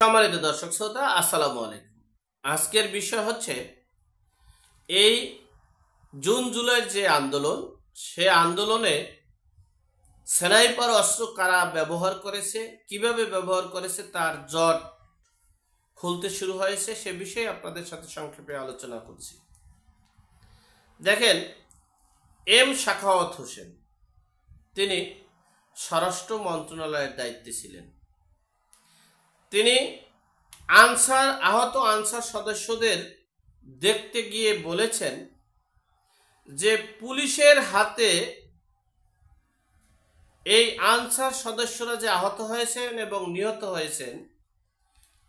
সম্মানিত দর্শক শ্রোতা, আসসালামু আলাইকুম। আজকের বিষয় হচ্ছে এই জুন জুলাইয়ের যে আন্দোলন, সে আন্দোলনে স্নাইপার অস্ত্র কারা ব্যবহার করেছে, কিভাবে ব্যবহার করেছে, তার জট খুলতে শুরু হয়েছে। সে বিষয়ে আপনাদের সাথে সংক্ষেপে আলোচনা করছি। দেখেন, এম সাখাওয়াত হোসেন তিনি স্বরাষ্ট্র মন্ত্রণালয়ের দায়িত্বে ছিলেন। তিনি আহত আনসার সদস্যদের দেখতে গিয়ে বলেছেন যে পুলিশের হাতে এই আনসার সদস্যরা যে আহত হয়েছেন এবং নিহত হয়েছেন,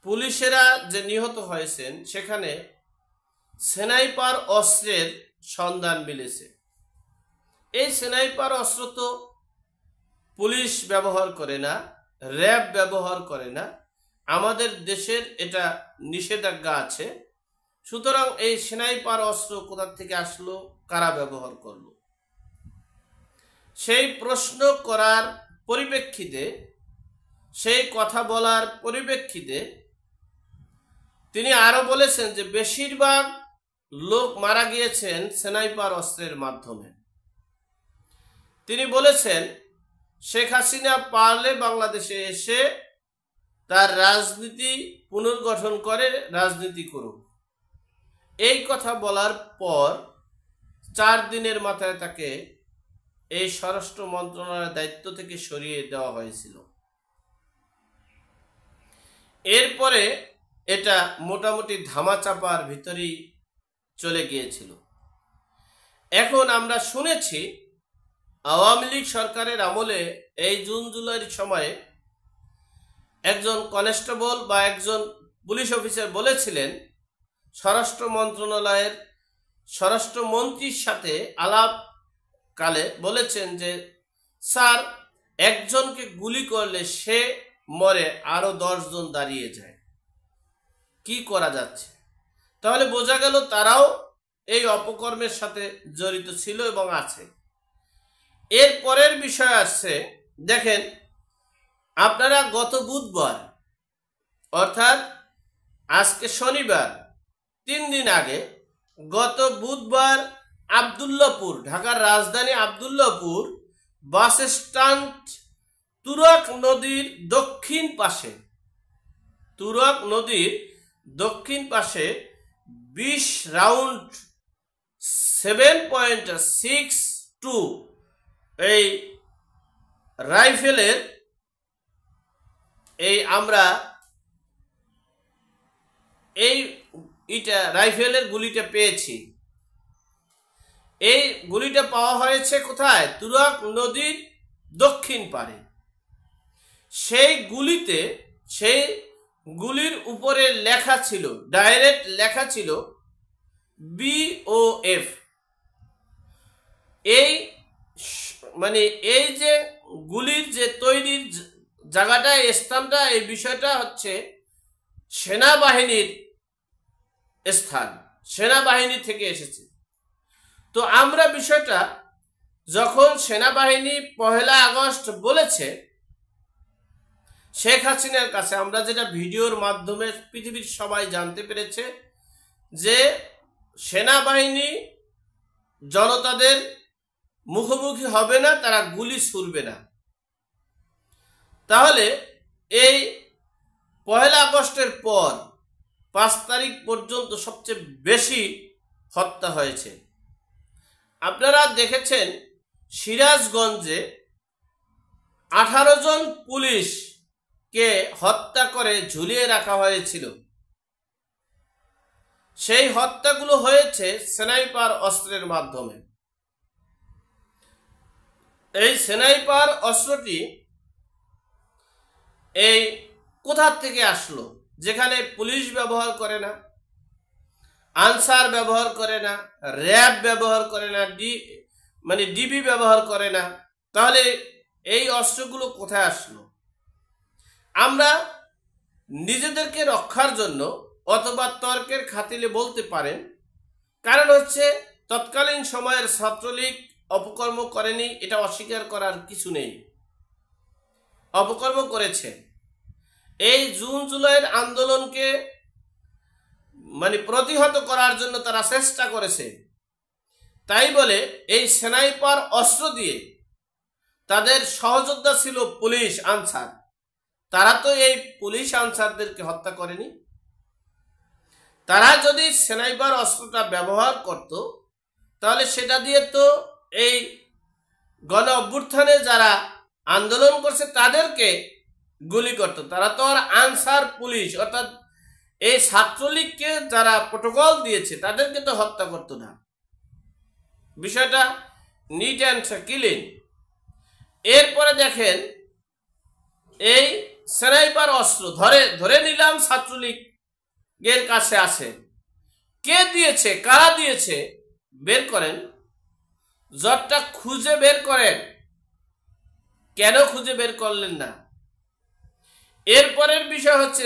পুলিশেরা যে নিহত হয়েছেন সেখানে স্নাইপার অস্ত্রের সন্ধান মিলেছে। এই স্নাইপার অস্ত্র তো পুলিশ ব্যবহার করে না, র্যাব ব্যবহার করে না, আমাদের দেশের এটা নিষেধাজ্ঞা আছে। সুতরাং এই স্নাইপার অস্ত্র কোথা থেকে আসলো, কারা ব্যবহার করলো, সেই প্রশ্ন করার পরিপ্রেক্ষিতে, সেই কথা বলার পরিপ্রেক্ষিতে তিনি আরো বলেছেন যে বেশিরভাগ লোক মারা গিয়েছেন স্নাইপার অস্ত্রের মাধ্যমে। তিনি বলেছেন শেখ হাসিনা পারলে বাংলাদেশে এসে তার রাজনীতি পুনর্গঠন করে রাজনীতি করুক। এই কথা বলার পর 4 দিনের মাথায় তাকে এই স্বরাষ্ট্র মন্ত্রণালয়ের দায়িত্ব থেকে সরিয়ে দেওয়া হয়েছিল। এরপরে এটা মোটামুটি ধামাচাপার ভিতরেই চলে গিয়েছিল। এখন আমরা শুনেছি আওয়ামী লীগ সরকারের আমলে এই জুন জুলাইয়ের সময়ে একজন কনস্টেবল বা একজন পুলিশ অফিসার বলেছিলেন স্বরাষ্ট্র মন্ত্রণালয়ের স্বরাষ্ট্রমন্ত্রীর সাথে আলাপকালে বলেছেন যে স্যার, একজনকে গুলি করলে সে মরে, আরো 10 জন দাঁড়িয়ে যায়, কি করা যাচ্ছে? তাহলে বোঝা গেল তারাও এই অপকর্মের সাথে জড়িত ছিল এবং আছে। এর পরের বিষয় আসছে, দেখেন আপনারা গত বুধবার অর্থাৎ আজকে শনিবার 3 দিন আগে, গত বুধবার আব্দুল্লাহপুর, ঢাকার রাজধানী আব্দুল্লাহপুর বাস স্ট্যান্ড তুরাগ নদীর দক্ষিণ পাশে, তুরাগ নদীর দক্ষিণ পাশে 20 রাউন্ড 7.62 এই রাইফেলের রাইফেলের গুলিটা পেয়েছি। এই গুলিটা পাওয়া হয়েছে কোথায়? তুরাগ নদীর দক্ষিণ পারে। সেই গুলির উপরে লেখা ছিল, ডাইরেক্ট লেখা ছিল BOF। এই যে গুলির যে তৈরির জায়গাটা, স্থানটা, এই বিষয়টা হচ্ছে সেনাবাহিনীর স্থান, সেনাবাহিনী থেকে এসেছে। তো আমরা বিষয়টা যখন সেনাবাহিনী 1 আগস্ট বলেছে শেখ হাসিনার কাছে, আমরা যেটা ভিডিওর মাধ্যমে পৃথিবীর সবাই জানতে পেরেছে যে সেনাবাহিনী জনতাদের মুখোমুখি হবে না, তারা গুলি ছুড়বে না। তাহলে এই 1 আগস্টের পর 5 তারিখ পর্যন্ত সবচেয়ে বেশি হত্যা হয়েছে। আপনারা দেখেছেন সিরাজগঞ্জে 18 জন পুলিশকে হত্যা করে ঝুলিয়ে রাখা হয়েছিল। সেই হত্যাগুলো হয়েছে স্নাইপার অস্ত্রের মাধ্যমে। এই স্নাইপার অস্ত্রটি এই কোথা থেকে আসলো, যেখানে পুলিশ ব্যবহার করে না, আনসার ব্যবহার করে না, র্যাব ব্যবহার করে না, ডিবি ব্যবহার করে না, তাহলে এই অস্ত্রগুলো কোথায় আসলো? আমরা নিজেদেরকে রক্ষার জন্য অথবা তর্কের খাতিলে বলতে পারেন, কারণ হচ্ছে তৎকালীন সময়ের ছাত্রলীগ অপকর্ম করেনি, এটা অস্বীকার করার কিছু নেই, অপকর্ম করেছে। এই জুন জুলাইয়ের আন্দোলনকে প্রতিহত করার জন্য তারা চেষ্টা করেছে। তাই বলে এই স্নাইপার অস্ত্র দিয়ে তাদের সহযোদ্ধা ছিল পুলিশ আনসার, তারা তো এই পুলিশ আনসারদেরকে হত্যা করেনি। তারা যদি স্নাইপার অস্ত্রটা ব্যবহার করত তাহলে সেটা দিয়ে তো এই গণ অভ্যুত্থানে যারা আন্দোলন করছে তাদেরকে গুলি করত। তারা তো আর আনসার পুলিশ অর্থাৎ এই ছাত্রলীগকে যারা প্রোটোকল দিয়েছে তাদেরকে তো হত্যা করত না। বিষয়টা নিট অ্যান্ড ক্লিন। এরপরে দেখেন এই স্নাইপার অস্ত্র ধরে নিলাম ছাত্রলীগের কাছে আছে, কে দিয়েছে কারা দিয়েছে বের করেন, জটটা খুঁজে বের করেন। কেন খুঁজে বের করলেন না? এরপরের বিষয় হচ্ছে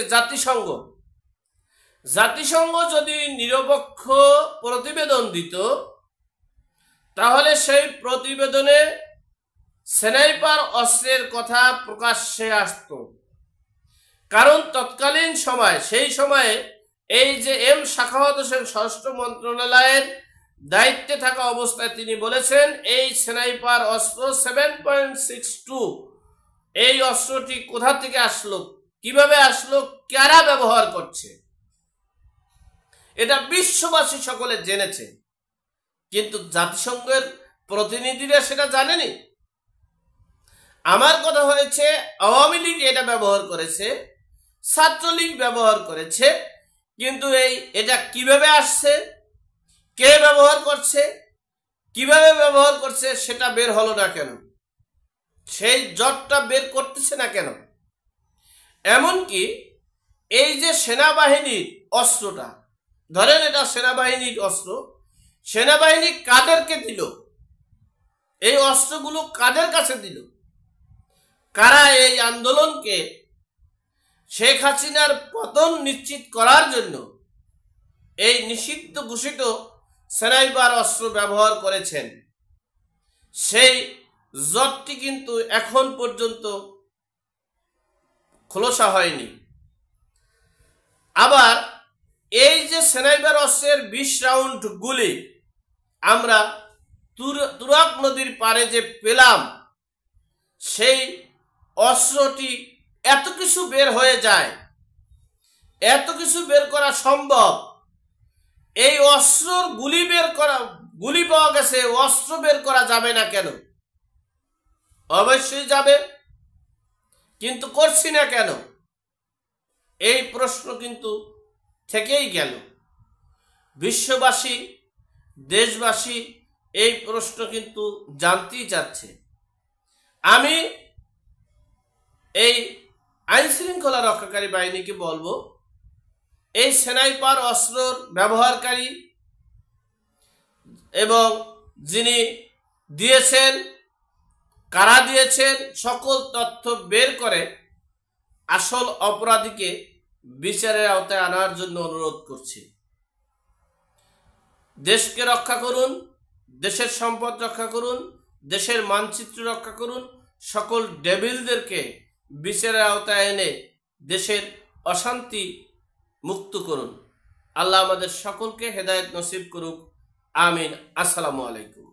জাতিসংঘ যদি নিরপেক্ষ প্রতিবেদন দিত তাহলে সেই প্রতিবেদনে স্নাইপার অস্ত্রের কথা প্রকাশ্যে আসত। কারণ তৎকালীন সেই সময়ে এই যে এম সাখাওয়াত হোসেন স্বরাষ্ট্র মন্ত্রণালয়ের দায়িত্বে থাকা অবস্থায় তিনি বলেছেন এই স্নাইপার অস্ত্র 7.62 এই অস্ত্রটি কোথা থেকে আসলো, কিভাবে আসলো, কারা ব্যবহার করছে, এটা বিশ্ববাসী সকলে জেনেছে, কিন্তু জাতিসংঘের প্রতিনিধিরা সেটা জানেনি। আমার কথা হয়েছে আওয়ামী লীগ এটা ব্যবহার করেছে, ছাত্রলীগ ব্যবহার করেছে, কিন্তু এটা কিভাবে আসছে, কে ব্যবহার করছে, কিভাবে ব্যবহার করছে সেটা বের হলো না কেন? সেই জটটা বের করতেছে না কেন? এমনকি এই যে সেনাবাহিনীর অস্ত্রটা, ধরেন এটা সেনাবাহিনীর অস্ত্র, সেনাবাহিনী কাদেরকে দিল, এই অস্ত্রগুলো কাদের কাছে দিল, কারা এই আন্দোলনকে শেখ হাসিনার পতন নিশ্চিত করার জন্য এই নিষিদ্ধ ঘোষিত স্নাইপার অস্ত্র ব্যবহার করেছেন, সেই জটটি কিন্তু এখন পর্যন্ত খোলসা হয়নি। আবার এই যে স্নাইপার অস্ত্রের 20 রাউন্ড গুলি আমরা তুরাগ নদীর পারে যে পেলাম, সেই অস্ত্রটি এত কিছু বের হয়ে যায়, এত কিছু বের করা সম্ভব, এই অস্ত্রর গুলি পাওয়া গেছে, অস্ত্র বের করা যাবে না কেন? অবশ্যই যাবে, কিন্তু করছি না কেন? এই প্রশ্ন কিন্তু থেকেই গেল। বিশ্ববাসী, দেশবাসী এই প্রশ্ন কিন্তু জানতেই চাচ্ছে। আমি এই আইন শৃঙ্খলা রক্ষাকারী বাহিনীকে বলবো, এই স্নাইপার অস্ত্র ব্যবহারকারী এবং যিনি দিয়েছেন, কারা দিয়েছেন, সকল তথ্য বের করে আসল অপরাধীকে বিচারের আওতায় আনার জন্য অনুরোধ করছি। দেশকে রক্ষা করুন, দেশের সম্পদ রক্ষা করুন, দেশের মানচিত্র রক্ষা করুন, সকল ডেভিলদেরকে বিচারের আওতায় এনে দেশের অশান্তি মুক্ত করুন। আল্লাহ আমাদের সকলকে হেদায়েত নসিব করুক। আমিন। আসসালামু আলাইকুম।